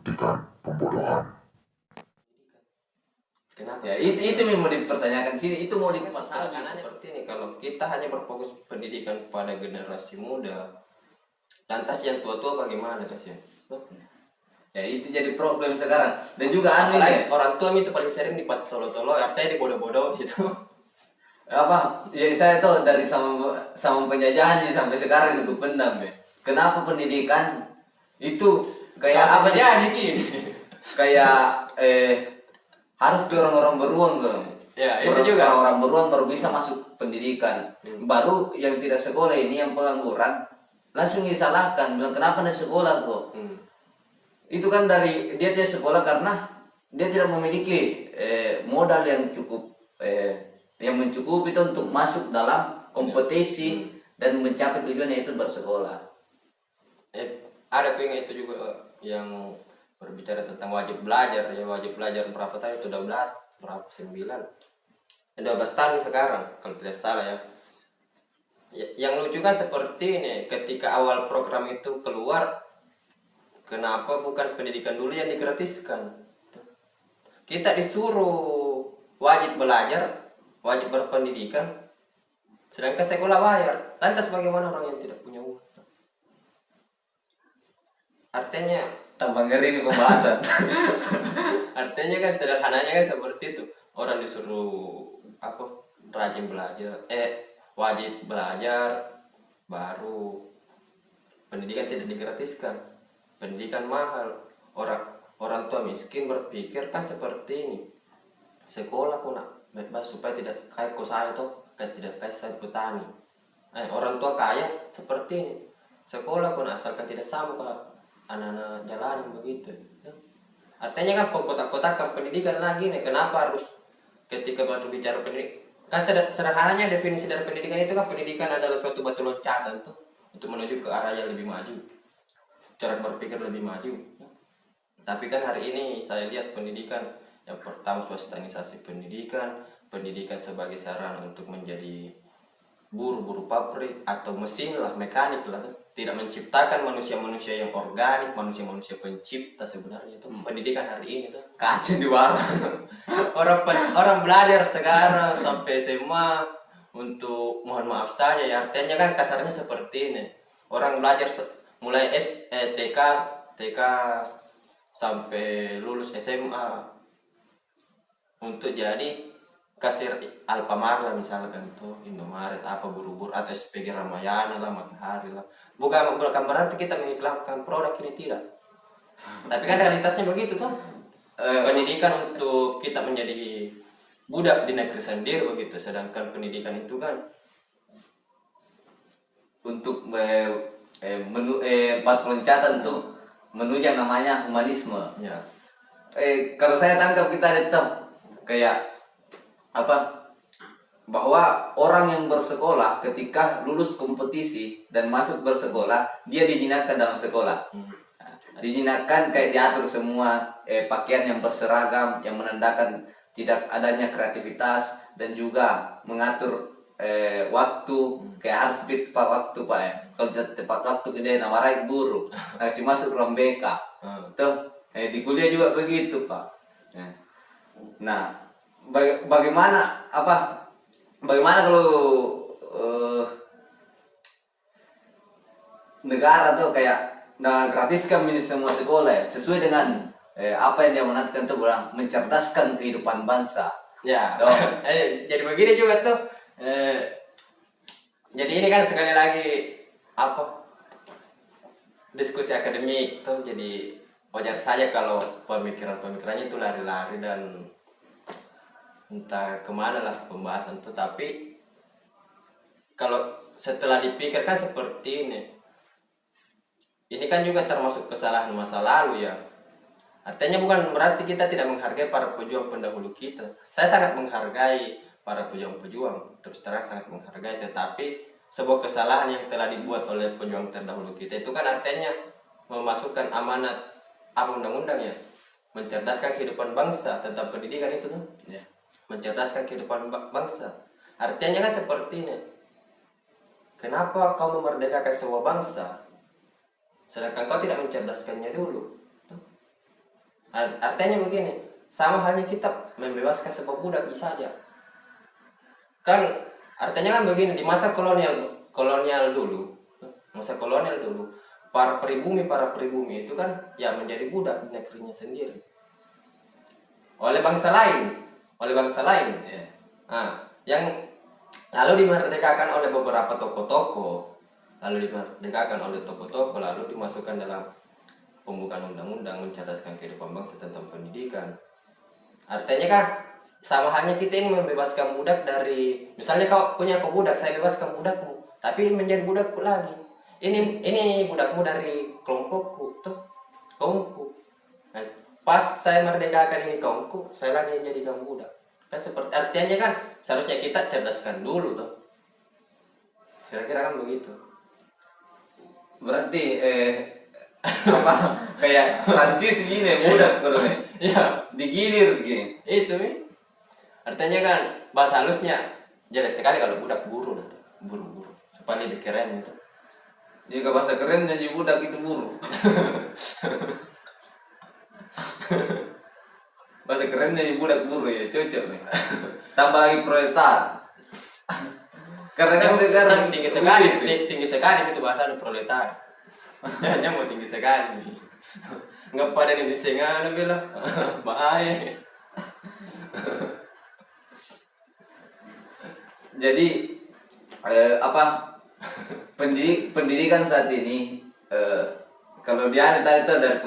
menghentikan pembodohan. Kenapa? Ya itu memang mau dipertanyakan sih, itu mau Masalah dipertanyakan. seperti ini, kalau kita hanya berfokus pendidikan pada generasi muda, lantas yang tua-tua bagaimana kasihan? Ya itu jadi problem sekarang. Dan juga Apalagi orang tua itu paling sering dipatolo-tolo, artinya dibodoh-bodoh gitu. apa ya, saya tuh dari sama penjajahan sih sampai sekarang itu pendam ya. Kenapa pendidikan itu kayak apa jadi gini? kayak harus di orang-orang beruang kan. Ya, itu juga. Orang-orang beruang baru bisa masuk pendidikan. Baru yang tidak sekolah ini yang pengangguran langsung disalahkan, bilang kenapa nih sekolah kok. Itu kan dari dia tidak sekolah karena dia tidak memiliki modal yang cukup yang mencukupi itu untuk masuk dalam kompetisi dan mencapai tujuan yaitu bersekolah. Ada yang itu juga yang berbicara tentang wajib belajar. Ya, wajib belajar berapa tahun itu? 12 berapa 9 12 tahun sekarang kalau tidak salah ya. Yang lucu kan seperti ini, ketika awal program itu keluar, kenapa bukan pendidikan dulu yang digratiskan? Kita disuruh wajib belajar, wajib berpendidikan, sedangkan sekolah bayar. Lantas bagaimana orang yang tidak punya uang? Artinya Tambah ngeri nih pembahasan. artinya kan sederhananya kan seperti itu. Orang disuruh apa? Rajin belajar, wajib belajar, baru pendidikan tidak digratiskan. Pendidikan mahal. Orang tua miskin berpikir kan seperti ini. Sekolah kok nak supaya tidak kayak kok saya tuh, kan tidak kayak saya petani. Orang tua kaya seperti ini. Sekolah kok nak asalkan tidak sama ke anak-anak jalanan begitu. Artinya kan pengkotak-kotakan pendidikan lagi nih. Kenapa harus ketika berbicara pendidikan? Kan sederhananya definisi dari pendidikan itu kan, pendidikan adalah suatu batu loncatan tuh untuk menuju ke arah yang lebih maju, cara berpikir lebih maju. Tapi kan hari ini saya lihat pendidikan yang pertama swastanisasi pendidikan sebagai sarana untuk menjadi buru-buru pabrik atau mesin lah, mekanik lah tuh. Tidak menciptakan manusia-manusia yang organik, manusia-manusia pencipta sebenarnya itu. Pendidikan hari ini tuh Kacau di warung. orang belajar sekarang sampai SMA untuk mohon maaf saja ya, artinya kan kasarnya seperti ini. Orang belajar mulai TK sampai lulus SMA untuk jadi kasir Alfamart lah misalkan, itu Indomaret apa buru-buru, atau SPG Ramayana lah, Matahari lah. Bukan berarti kita mengiklankan produk ini, tidak. Tapi kan realitasnya begitu tuh. Pendidikan untuk kita menjadi budak di negeri sendiri begitu, sedangkan pendidikan itu kan Untuk batu loncatan tuh menuju yang namanya humanisme. ya. Kalau saya tangkap kita ada tuh kayak apa, bahwa orang yang bersekolah ketika lulus kompetisi dan masuk bersekolah, dia dijinakkan dalam sekolah. Dijinakkan kayak diatur semua pakaian yang berseragam yang menandakan tidak adanya kreativitas, dan juga mengatur waktu, kayak harus tepat waktu pak ya. Kalau tidak tepat waktu dia nawarai guru kasih masuk ruang BK. Tuh di kuliah juga begitu pak. Nah bagaimana kalau negara tuh kayak gratiskan ini semua sekolah ya, sesuai dengan apa yang dia menantikan tuh, bilang mencerdaskan kehidupan bangsa. Ya, jadi begini juga tuh. Jadi ini kan sekali lagi apa, diskusi akademik tuh, jadi wajar saja kalau pemikirannya itu lari-lari dan entah kemana lah pembahasan tuh. Tapi kalau setelah dipikirkan seperti ini kan juga termasuk kesalahan masa lalu ya. Artinya bukan berarti kita tidak menghargai para pejuang pendahulu kita. Saya sangat menghargai para pejuang-pejuang, terus terang sangat menghargai. Tetapi sebuah kesalahan yang telah dibuat oleh pejuang terdahulu kita itu kan artinya memasukkan amanat apa undang-undang ya, mencerdaskan kehidupan bangsa tentang pendidikan itu tuh. Ya. Mencerdaskan kehidupan bangsa. Artinya kan seperti ini. Kenapa kau memerdekakan sebuah bangsa sedangkan kau tidak mencerdaskannya dulu? Artinya begini, sama halnya kita membebaskan sebuah budak bisa aja. Kan artinya kan begini, di masa kolonial dulu, para pribumi itu kan ya menjadi budak di negerinya sendiri oleh bangsa lain, Iya. Nah, yang lalu dimerdekakan oleh beberapa tokoh-tokoh, lalu dimasukkan dalam pembukaan undang-undang mencerdaskan kehidupan bangsa tentang pendidikan. Artinya kan sama halnya kita ini membebaskan budak dari, misalnya kau punya budak, saya bebaskan budakmu, tapi menjadi budakku lagi. Ini budakmu dari kelompokku, tuh kaumku. Nah, pas saya merdekakan ini kaumku, saya lagi jadi kaum budak. Kan seperti artinya kan seharusnya kita cerdaskan dulu tuh. Kira-kira kan begitu. Berarti apa kayak transisi gini budak bro nih. Ya, Digilir gitu. itu nih. Artinya kan bahasa halusnya jelas sekali kalau budak buru nah, buru-buru supaya lebih keren gitu. Jika bahasa keren jadi budak itu buruh. Bahasa keren jadi budak buruh ya cocok nih. Tambah lagi proletar. Karena kan sekarang tinggi sekali itu bahasa proletar. Jangan mau tinggi sekali. Nggak pada nih disengan bilang bahaya. jadi apa pendidikan saat ini kalau dia tadi itu dari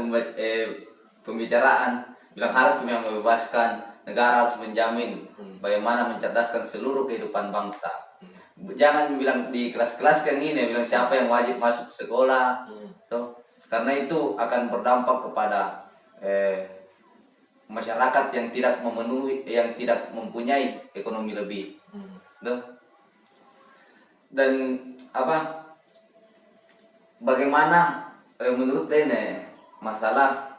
pembicaraan bilang harus memang membebaskan, negara harus menjamin bagaimana mencerdaskan seluruh kehidupan bangsa. Jangan bilang di kelas-kelas kan ini bilang siapa yang wajib masuk sekolah tuh, karena itu akan berdampak kepada masyarakat yang tidak mempunyai ekonomi lebih tuh. Dan apa bagaimana menurut ini masalah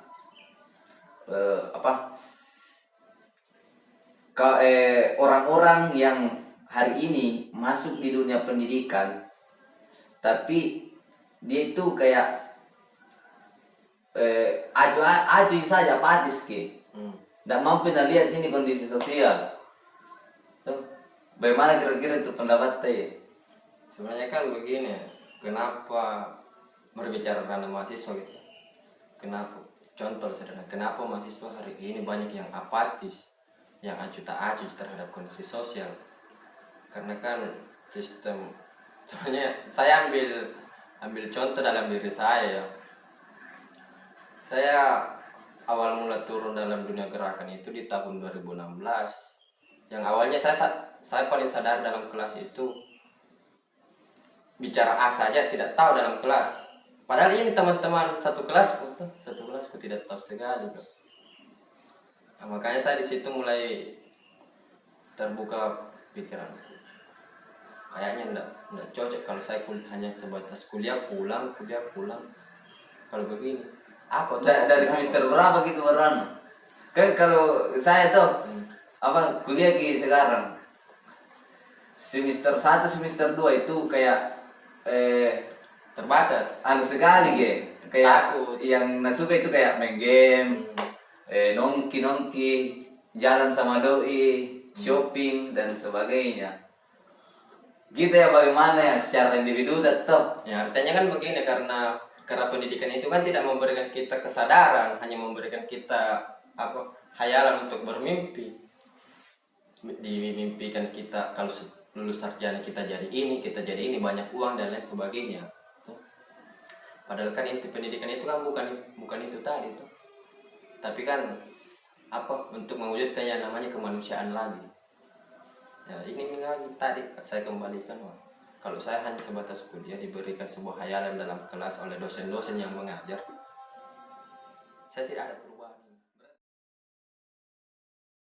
orang-orang yang hari ini masuk di dunia pendidikan tapi dia itu kayak aju saja apatis ke tidak mampu lihat ini kondisi sosial tuh. Bagaimana kira-kira itu pendapatnya? Sebenarnya kan begini, kenapa berbicara ranah mahasiswa gitu? Kenapa? Contoh sederhana, kenapa mahasiswa hari ini banyak yang apatis, yang acuh tak acuh terhadap kondisi sosial? Karena kan sistem, sebenarnya saya ambil contoh dalam diri saya. Saya awal mula turun dalam dunia gerakan itu di tahun 2016. Yang awalnya saya paling sadar dalam kelas itu bicara A saja tidak tahu dalam kelas. Padahal ini teman-teman satu kelasku tidak tahu sekali. Nah, makanya saya di situ mulai terbuka pikiran. Kayaknya enggak cocok kalau saya hanya sebatas kuliah pulang. Kalau begini, apa tuh? Dari semester berapa gitu baruan? Kan kalau saya tuh kuliah sekarang semester 1 semester 2 itu kayak terbatas. Anu sekali kayak Takut. yang nasuka itu kayak main game, nongki jalan sama doi, shopping dan sebagainya. Gitu ya, bagaimana ya secara individu tetap. Ya artinya kan begini, karena pendidikan itu kan tidak memberikan kita kesadaran, hanya memberikan kita hayalan untuk bermimpi. Dimimpikan kita kalau lulus sarjana kita jadi ini banyak uang dan lain sebagainya. Padahal kan inti pendidikan itu kan bukan itu tadi tuh. Tapi kan untuk mewujudkan yang namanya kemanusiaan lagi. Ya ini lagi tadi saya kembalikan, kalau saya hanya sebatas kuliah diberikan sebuah hayalan dalam kelas oleh dosen-dosen yang mengajar, saya tidak ada perubahan.